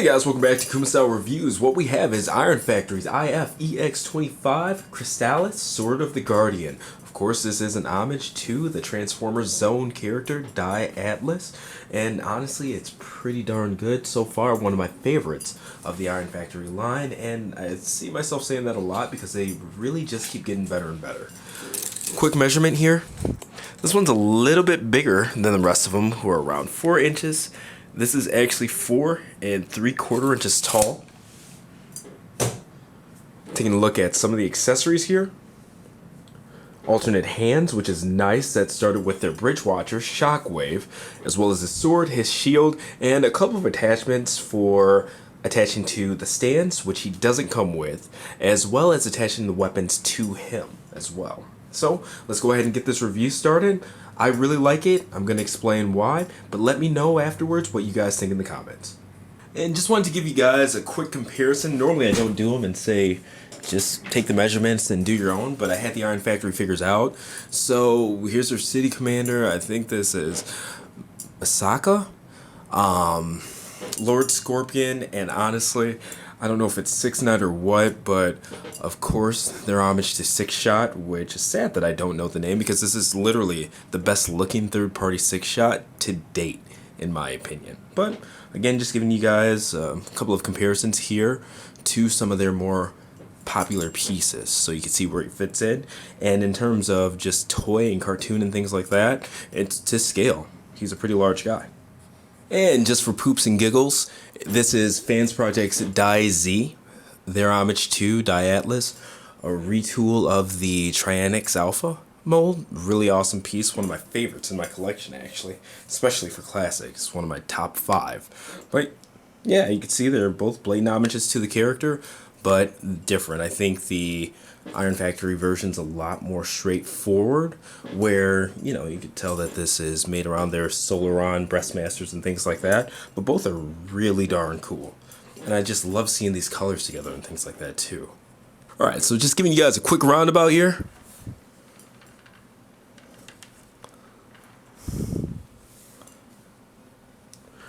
Hey guys, welcome back to Kuma Style Reviews. What we have is Iron Factory's IFEX25 Crystallis Sword of the Guardian. Of course, this is an homage to the Transformers Zone character, Die Atlas, and honestly, it's pretty darn good so far. One of my favorites of the Iron Factory line, and I see myself saying that a lot because they really just keep getting better and better. Quick measurement here. This one's a little bit bigger than the rest of them, who are around 4 inches. This is actually 4 3/4 inches tall. Taking a look at some of the accessories here. Alternate hands, which is nice. That started with their bridge watcher, Shockwave, as well as his sword, his shield, and a couple of attachments for attaching to the stands, which he doesn't come with, as well as attaching the weapons to him as well. So let's go ahead and get this review started. I really like it. I'm going to explain why, but let me know afterwards what you guys think in the comments. And just wanted to give you guys a quick comparison. Normally I don't do them and say just take the measurements and do your own, but I had the Iron Factory figures out. So here's their city commander. I think this is Asaka, Lord Scorpion, and honestly, I don't know if it's 6'9" or what, but of course their homage to Six Shot, which is sad that I don't know the name because this is literally the best looking third-party Six Shot to date, in my opinion. But again, just giving you guys a couple of comparisons here to some of their more popular pieces so you can see where it fits in. And in terms of just toy and cartoon and things like that, it's to scale. He's a pretty large guy. And just for poops and giggles, this is Fans Project's Die Z, their homage to Die Atlas, a retool of the Trianix Alpha mold. Really awesome piece, one of my favorites in my collection actually, especially for classics, one of my top 5. But yeah, you can see they're both blatant homages to the character, but different. I think the Iron Factory version's a lot more straightforward, where, you know, you could tell that this is made around their Solaron Breastmasters and things like that, but both are really darn cool. And I just love seeing these colors together and things like that too. Alright, so just giving you guys a quick roundabout here.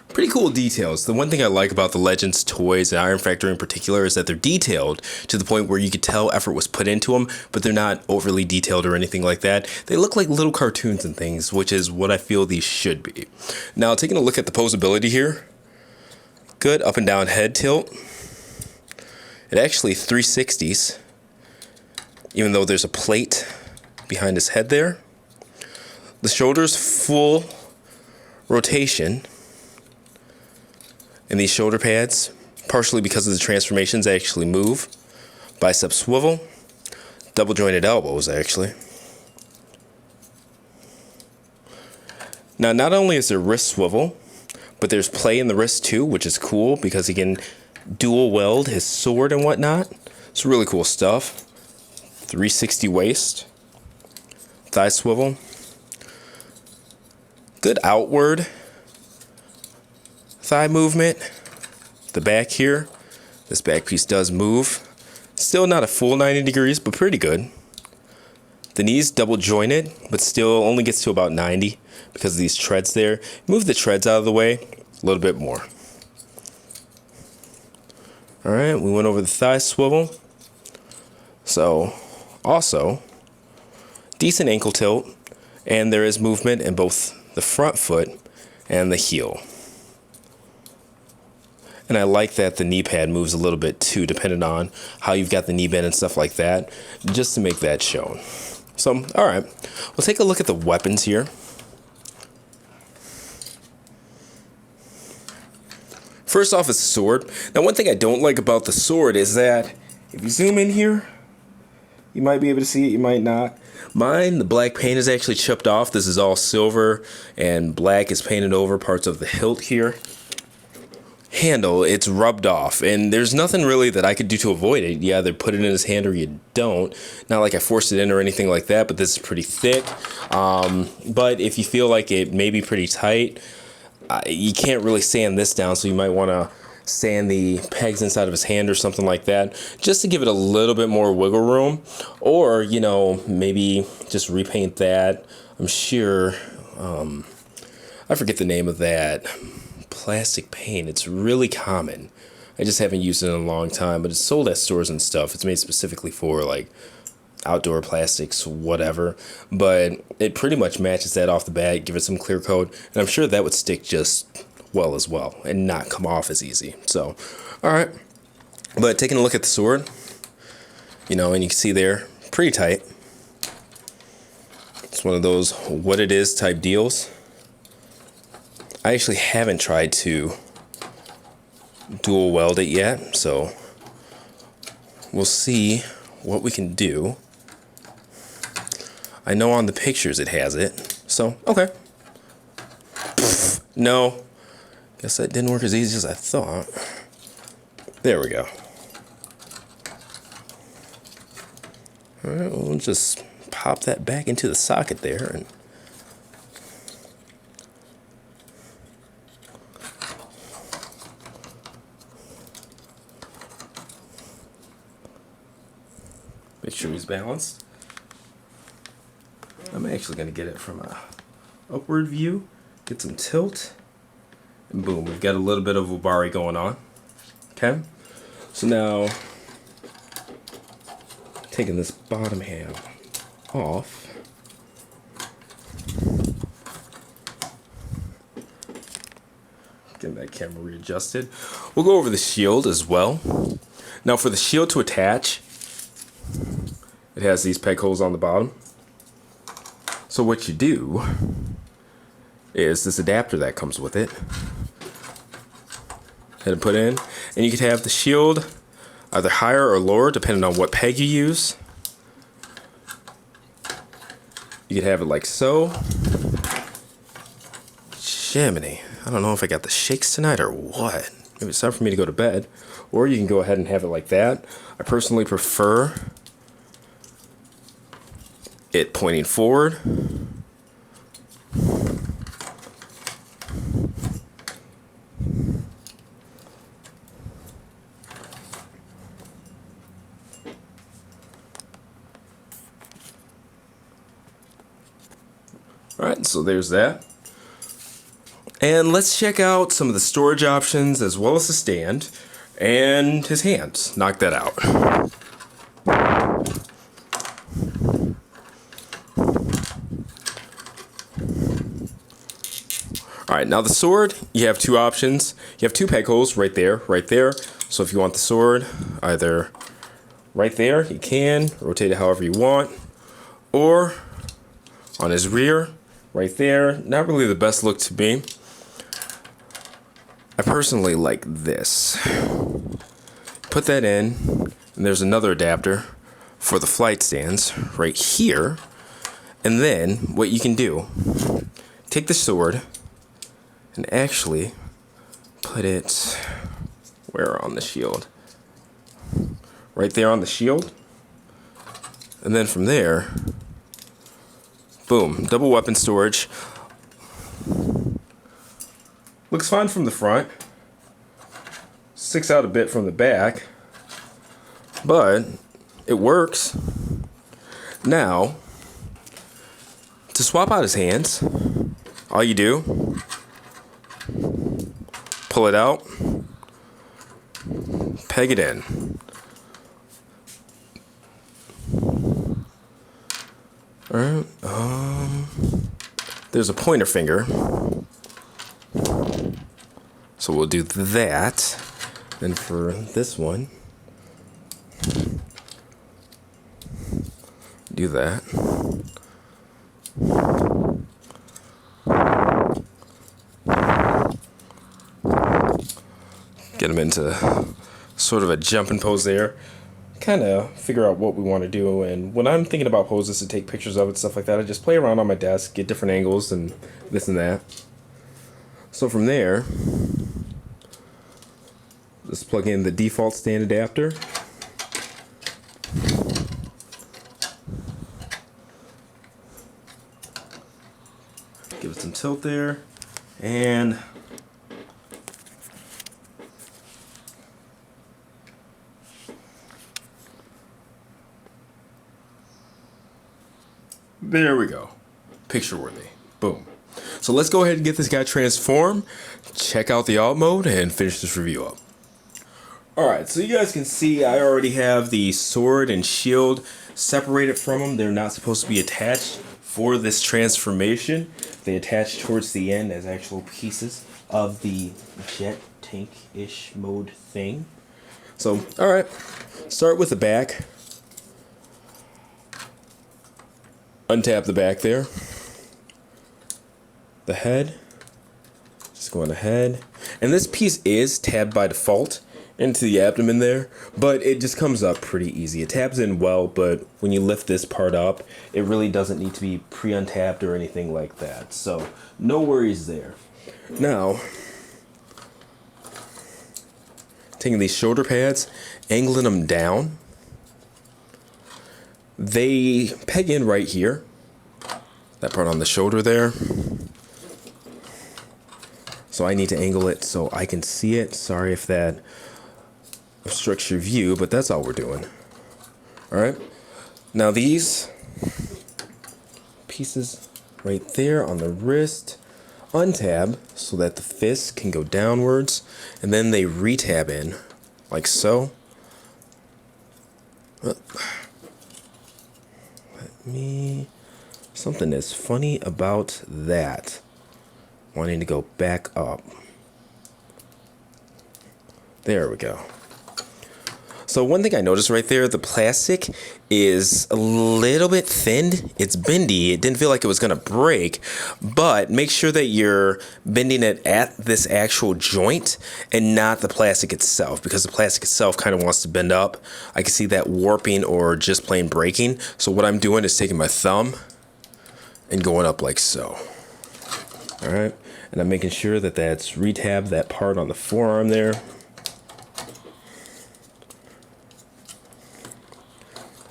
Pretty cool details. The one thing I like about the Legends toys and Iron Factory in particular is that they're detailed to the point where you could tell effort was put into them, but they're not overly detailed or anything like that. They look like little cartoons and things, which is what I feel these should be. Now, taking a look at the posability here. Good up and down head tilt. It actually 360s, even though there's a plate behind his head there. The shoulders full rotation. And these shoulder pads, partially because of the transformations, actually move. Bicep swivel. Double jointed elbows, actually. Now, not only is there wrist swivel, but there's play in the wrist too, which is cool because he can dual weld his sword and whatnot. It's really cool stuff. 360 waist. Thigh swivel. Good outward thigh movement. The back here, this back piece does move. Still not a full 90 degrees, but pretty good. The knees double jointed, but still only gets to about 90 because of these treads there. Move the treads out of the way a little bit more. All right, we went over the thigh swivel. So also decent ankle tilt, and there is movement in both the front foot and the heel. And I like that the knee pad moves a little bit too, depending on how you've got the knee bend and stuff like that, just to make that shown. So, all right, we'll take a look at the weapons here. First off is the sword. Now, one thing I don't like about the sword is that if you zoom in here, you might be able to see it, you might not. Mine, the black paint is actually chipped off. This is all silver, and black is painted over parts of the hilt here. Handle, it's rubbed off, and there's nothing really that I could do to avoid it. You either put it in his hand or you don't. Not like I forced it in or anything like that, but this is pretty thick. But if you feel like it may be pretty tight, you can't really sand this down, so you might want to sand the pegs inside of his hand or something like that, just to give it a little bit more wiggle room. Or, you know, maybe just repaint that. I'm sure, I forget the name of that plastic paint. It's really common. I just haven't used it in a long time, but it's sold at stores and stuff. It's made specifically for like outdoor plastics, whatever. But it pretty much matches that off the bat. Give it some clear coat, and I'm sure that would stick just well as well and not come off as easy. So, all right. But taking a look at the sword, you know, and you can see there, pretty tight. It's one of those what it is type deals. I actually haven't tried to dual weld it yet, so we'll see what we can do. I know on the pictures it has it, so okay. No, guess that didn't work as easy as I thought. There we go. Alright, we'll just pop that back into the socket there and make sure he's balanced. I'm actually going to get it from a upward view, get some tilt, and boom, we've got a little bit of Ubari going on. Okay, so now taking this bottom half off, getting that camera readjusted. We'll go over the shield as well. Now for the shield to attach, it has these peg holes on the bottom. So what you do is this adapter that comes with it, and put in, and you could have the shield either higher or lower depending on what peg you use. You could have it like so. Jiminy, I don't know if I got the shakes tonight or what. Maybe it's time for me to go to bed. Or you can go ahead and have it like that. I personally prefer it pointing forward. Alright, so there's that. And let's check out some of the storage options as well as the stand and his hands. Knock that out. Alright, now the sword, you have two options. You have two peg holes right there, right there. So if you want the sword either right there, you can rotate it however you want, or on his rear, right there. Not really the best look to me. I personally like this. Put that in, and there's another adapter for the flight stands right here. And then what you can do, take the sword and actually put it where on the shield? Right there on the shield. And then from there, boom, double weapon storage. Looks fine from the front. Sticks out a bit from the back. But it works. Now, to swap out his hands, all you do, pull it out, peg it in. Alright, there's a pointer finger. So we'll do that. Then for this one, do that. Get him into sort of a jumping pose there. Kind of figure out what we want to do, and when I'm thinking about poses to take pictures of it, stuff like that, I just play around on my desk, get different angles and this and that. So from there, let's plug in the default stand adapter. Give it some tilt there, and there we go. Picture worthy. Boom. So let's go ahead and get this guy transformed, check out the alt mode, and finish this review up. Alright, so you guys can see I already have the sword and shield separated from them. They're not supposed to be attached for this transformation. They attach towards the end as actual pieces of the jet tank-ish mode thing. So, alright, start with the back. Untap the back there. The head. Just going ahead. And this piece is tabbed by default into the abdomen there, but it just comes up pretty easy. It tabs in well, but when you lift this part up, it really doesn't need to be pre-untapped or anything like that. So, no worries there. Now, taking these shoulder pads, angling them down. They peg in right here. That part on the shoulder there. So I need to angle it so I can see it. Sorry if that obstructs your view, but that's all we're doing. Alright. Now these pieces right there on the wrist untab so that the fist can go downwards, and then they retab in like so. Something is funny about that. Wanting to go back up. There we go. So one thing I noticed right there, the plastic is a little bit thinned. It's bendy. It didn't feel like it was going to break, but make sure that you're bending it at this actual joint and not the plastic itself, because the plastic itself kind of wants to bend up. I can see that warping or just plain breaking. So what I'm doing is taking my thumb and going up like so. All right. And I'm making sure that that's retabbed, that part on the forearm there.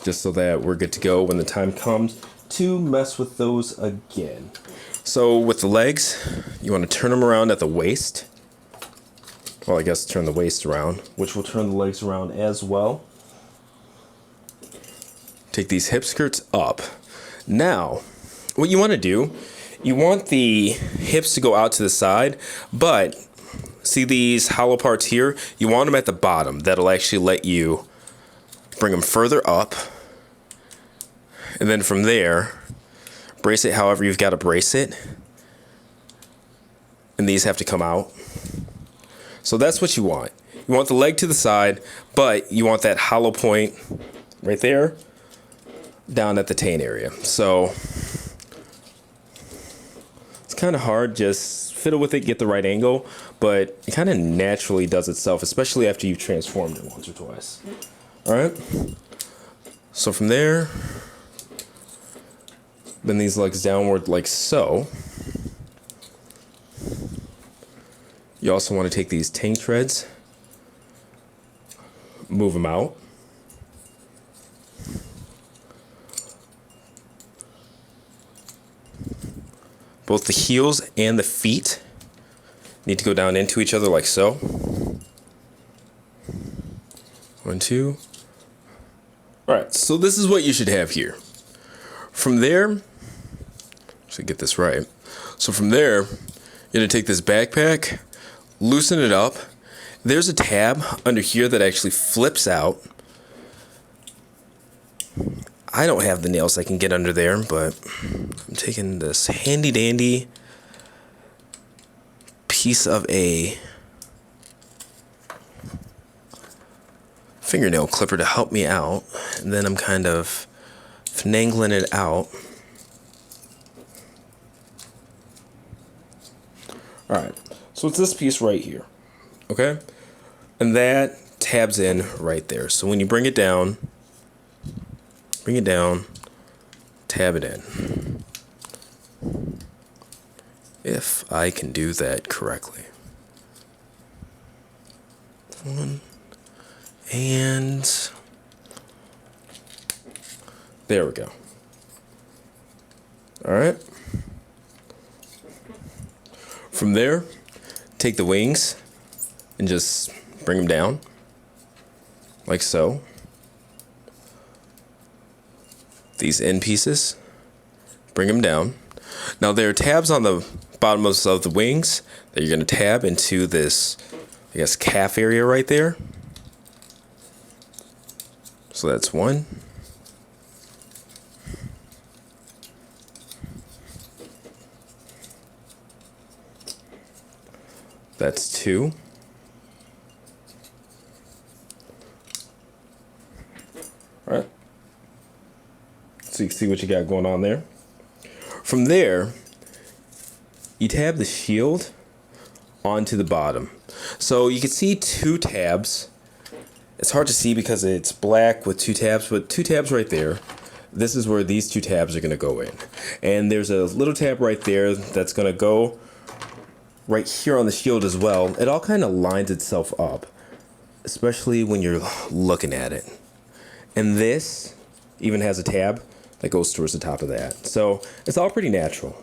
Just so that we're good to go when the time comes to mess with those again. So with the legs, you want to turn them around at the waist. Well, I guess turn the waist around, which will turn the legs around as well. Take these hip skirts up. Now, what you want to do, you want the hips to go out to the side, but see these hollow parts here? You want them at the bottom. That'll actually let you bring them further up, and then from there, brace it however you've got to brace it, and these have to come out. So that's what you want. You want the leg to the side, but you want that hollow point right there down at the taint area. So it's kind of hard, just fiddle with it, get the right angle, but it kind of naturally does itself, especially after you've transformed it once or twice. Alright, so from there, bend these legs downward like so. You also want to take these tank treads, move them out. Both the heels and the feet need to go down into each other like so. 1, 2. Alright, so this is what you should have here. From there, should get this right. So from there, you're going to take this backpack, loosen it up. There's a tab under here that actually flips out. I don't have the nails I can get under there, but I'm taking this handy dandy piece of a fingernail clipper to help me out, and then I'm kind of finagling it out. Alright, so it's this piece right here, okay? And that tabs in right there. So when you bring it down, tab it in. If I can do that correctly. 1, and there we go. All right. From there, take the wings and just bring them down like so. These end pieces, bring them down. Now there are tabs on the bottom of the wings that you're going to tab into this, I guess, calf area right there. So that's one. That's two. All right. So you can see what you got going on there. From there, you tab the shield onto the bottom. So you can see two tabs. It's hard to see because it's black with two tabs, but two tabs right there. This is where these two tabs are going to go in. And there's a little tab right there that's going to go right here on the shield as well. It all kind of lines itself up, especially when you're looking at it. And this even has a tab that goes towards the top of that. So it's all pretty natural.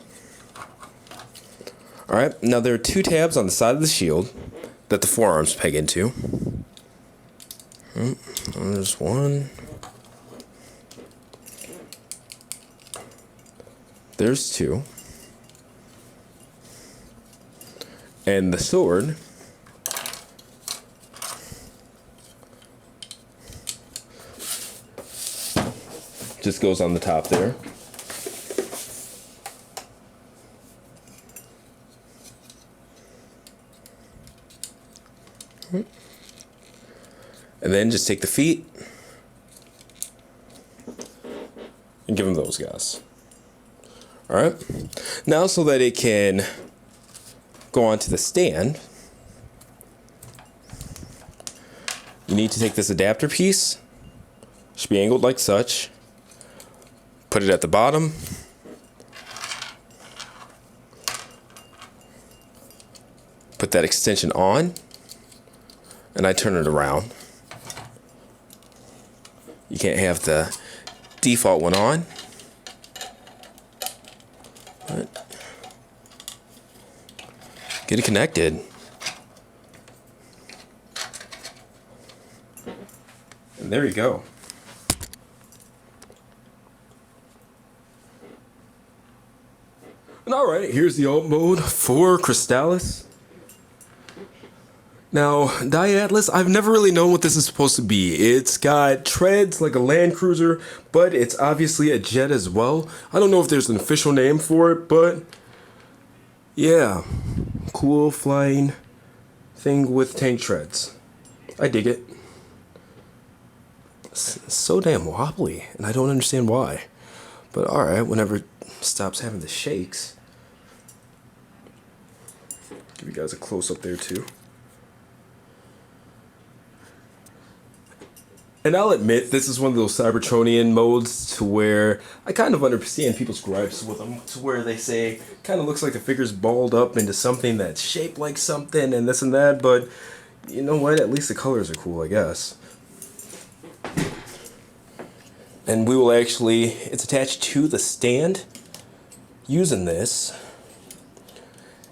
All right, now there are two tabs on the side of the shield that the forearms peg into. There's one. There's two. And the sword just goes on the top there. And then just take the feet and give them those guys. All right. Now, so that it can go onto the stand, you need to take this adapter piece. Should be angled like such. Put it at the bottom. Put that extension on, and I turn it around. You can't have the default one on. But get it connected. And there you go. And alright, here's the alt mode for Crystallis. Now, Diatlas, I've never really known what this is supposed to be. It's got treads like a Land Cruiser, but it's obviously a jet as well. I don't know if there's an official name for it, but yeah, cool flying thing with tank treads. I dig it. It's so damn wobbly, and I don't understand why. But alright, whenever it stops having the shakes. Give you guys a close up there too. And I'll admit, this is one of those Cybertronian modes to where I kind of understand people's gripes with them, to where they say, kind of looks like the figure's balled up into something that's shaped like something and this and that, but you know what, at least the colors are cool, I guess. And we will actually, it's attached to the stand using this.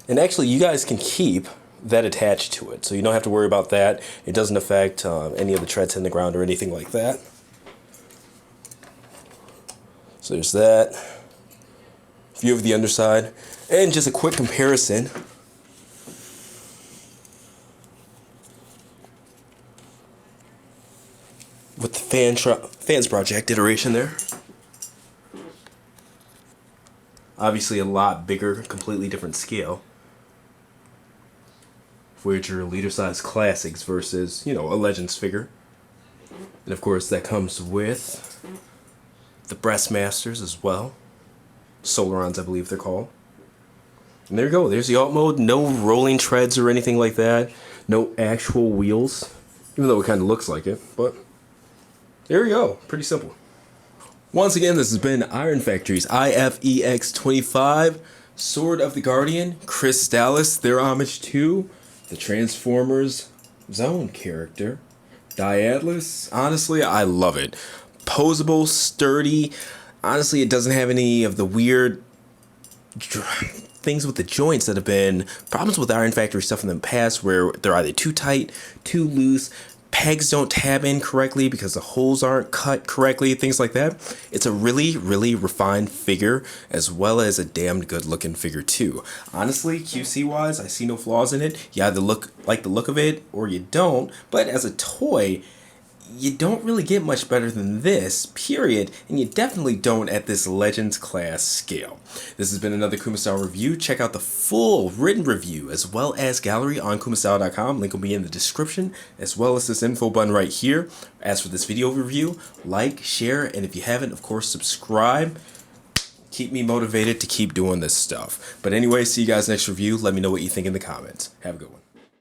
And actually, you guys can keep that attached to it, so you don't have to worry about that. It doesn't affect any of the treads in the ground or anything like that. So there's that. View of the underside, and just a quick comparison. With the fans project iteration there. Obviously a lot bigger, completely different scale. Voyager Leader Size Classics versus, you know, a Legends figure. And of course that comes with the Breastmasters as well. Solarons, I believe they're called. And there you go, there's the alt mode. No rolling treads or anything like that. No actual wheels. Even though it kind of looks like it, but there you go, pretty simple. Once again, this has been Iron Factory's IFEX25 Sword of the Guardian, Crystallis, their homage to the Transformers Zone character. Diatlas, honestly, I love it. Poseable, sturdy. Honestly, it doesn't have any of the weird things with the joints that have been problems with Iron Factory stuff in the past where they're either too tight, too loose, pegs don't tab in correctly because the holes aren't cut correctly, things like that. It's a really, really refined figure, as well as a damned good looking figure too. Honestly, QC wise, I see no flaws in it. You either like the look of it or you don't, but as a toy, you don't really get much better than this, period, and you definitely don't at this Legends class scale. This has been another Kumasao review. Check out the full written review as well as gallery on kumasao.com. Link will be in the description, as well as this info button right here. As for this video review, like, share, and if you haven't, of course, subscribe. Keep me motivated to keep doing this stuff. But anyway, see you guys next review. Let me know what you think in the comments. Have a good one.